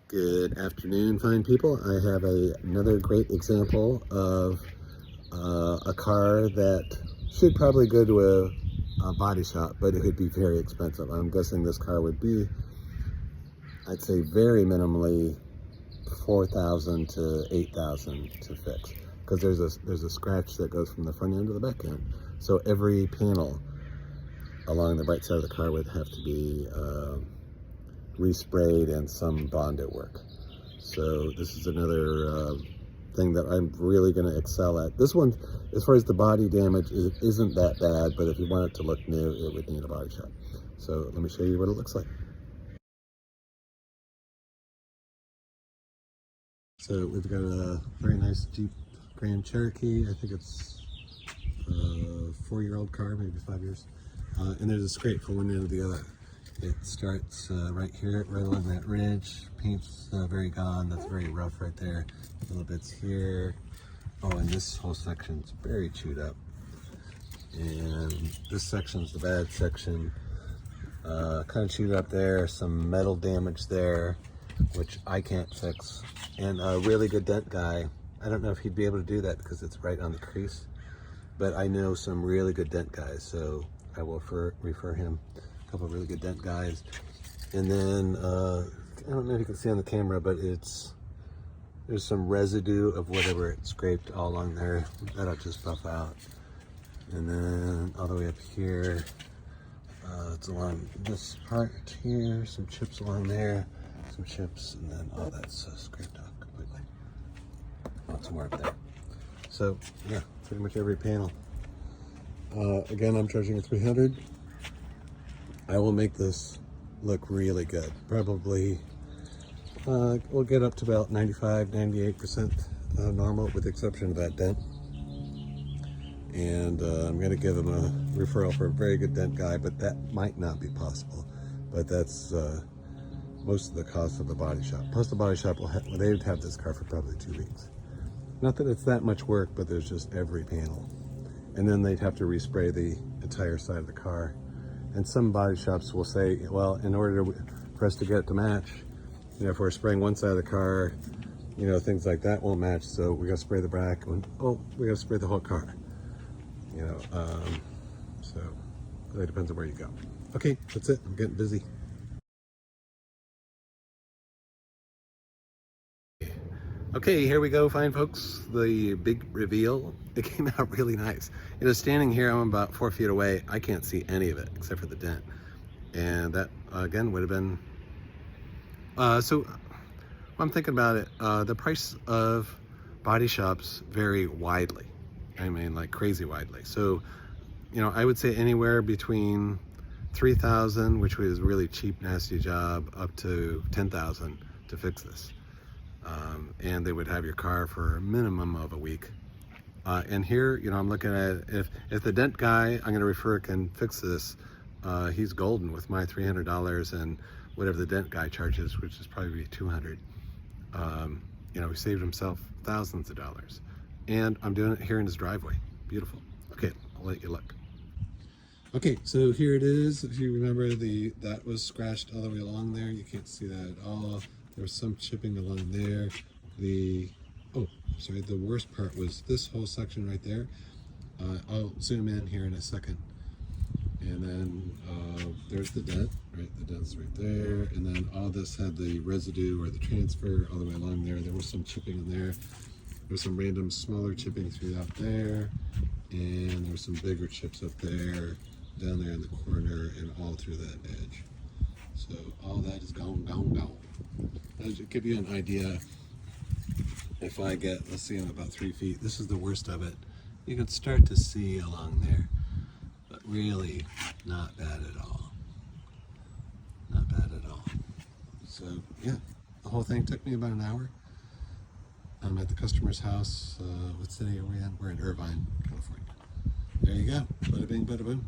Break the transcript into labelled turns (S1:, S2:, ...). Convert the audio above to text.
S1: Good afternoon, fine people. I have another great example of a car that should probably go to a body shop, but it would be very expensive. I'm guessing this car would be, I'd say, very minimally $4,000 to $8,000 to fix, because there's a scratch that goes from the front end to the back end. So every panel along the right side of the car would have to be resprayed and some bonded work. So this is another thing that I'm really going to excel at. This one, as far as the body damage, isn't that bad, but if you want it to look new, it would need a body shop. So let me show you what it looks like. So we've got a very nice Jeep Grand Cherokee. I think it's a 4-year-old car, maybe 5 years. And there's a scrape from one end to the other. It starts right here, right along that ridge. Paint's very gone. That's very rough right there. Little bits here. Oh, and this whole section's very chewed up. And this section's the bad section. Kind of chewed up there. Some metal damage there, which I can't fix. And a really good dent guy. I don't know if he'd be able to do that because it's right on the crease. But I know some really good dent guys, so I will refer him. A couple of really good dent guys. And then I don't know if you can see on the camera, but there's some residue of whatever it scraped all along there. That'll just buff out. And then all the way up here, it's along this part here, some chips along there, some chips, and then all that's scraped out completely. Lots more up there. So yeah, pretty much every panel. Again, I'm charging $300. I will make this look really good. Probably we'll get up to about 95-98% normal, with the exception of that dent. And I'm going to give them a referral for a very good dent guy, but that might not be possible. But that's most of the cost of the body shop. Plus the body shop they would have this car for probably 2 weeks. Not that it's that much work, but there's just every panel. And then they'd have to respray the entire side of the car. And some body shops will say, well, in order for us to get it to match, you know, if we're spraying one side of the car, you know, things like that won't match, so we got to spray the back. Oh, we got to spray the whole car. You know, so it really depends on where you go. Okay, that's it. I'm getting busy. Okay, here we go, fine folks. The big reveal. It came out really nice. You know, standing here, I'm about 4 feet away. I can't see any of it except for the dent. And that, again, would have been... so, I'm thinking about it. The price of body shops vary widely. I mean, like crazy widely. So, you know, I would say anywhere between $3,000, which was a really cheap, nasty job, up to $10,000 to fix this. And they would have your car for a minimum of a week. And here, you know, I'm looking at, if the dent guy I'm going to refer can fix this, he's golden with my $300 and whatever the dent guy charges, which is probably $200. You know, he saved himself thousands of dollars. And I'm doing it here in his driveway. Beautiful. Okay, I'll let you look. Okay, so here it is. If you remember, that was scratched all the way along there. You can't see that at all. There was some chipping along there. The worst part was this whole section right there. I'll zoom in here in a second. And then there's the dent, right? The dent's right there. And then all this had the residue or the transfer all the way along there. There was some chipping in there. There was some random smaller chipping throughout there. And there was some bigger chips up there, down there in the corner, and all through that edge. So all that is gone, gone, gone. That'll give you an idea. If I get, let's see, I'm about 3 feet. This is the worst of it. You can start to see along there, but really not bad at all. Not bad at all. So yeah, the whole thing took me about an hour. I'm at the customer's house. What city are we in? We're in Irvine, California. There you go. Bada bing, bada boom.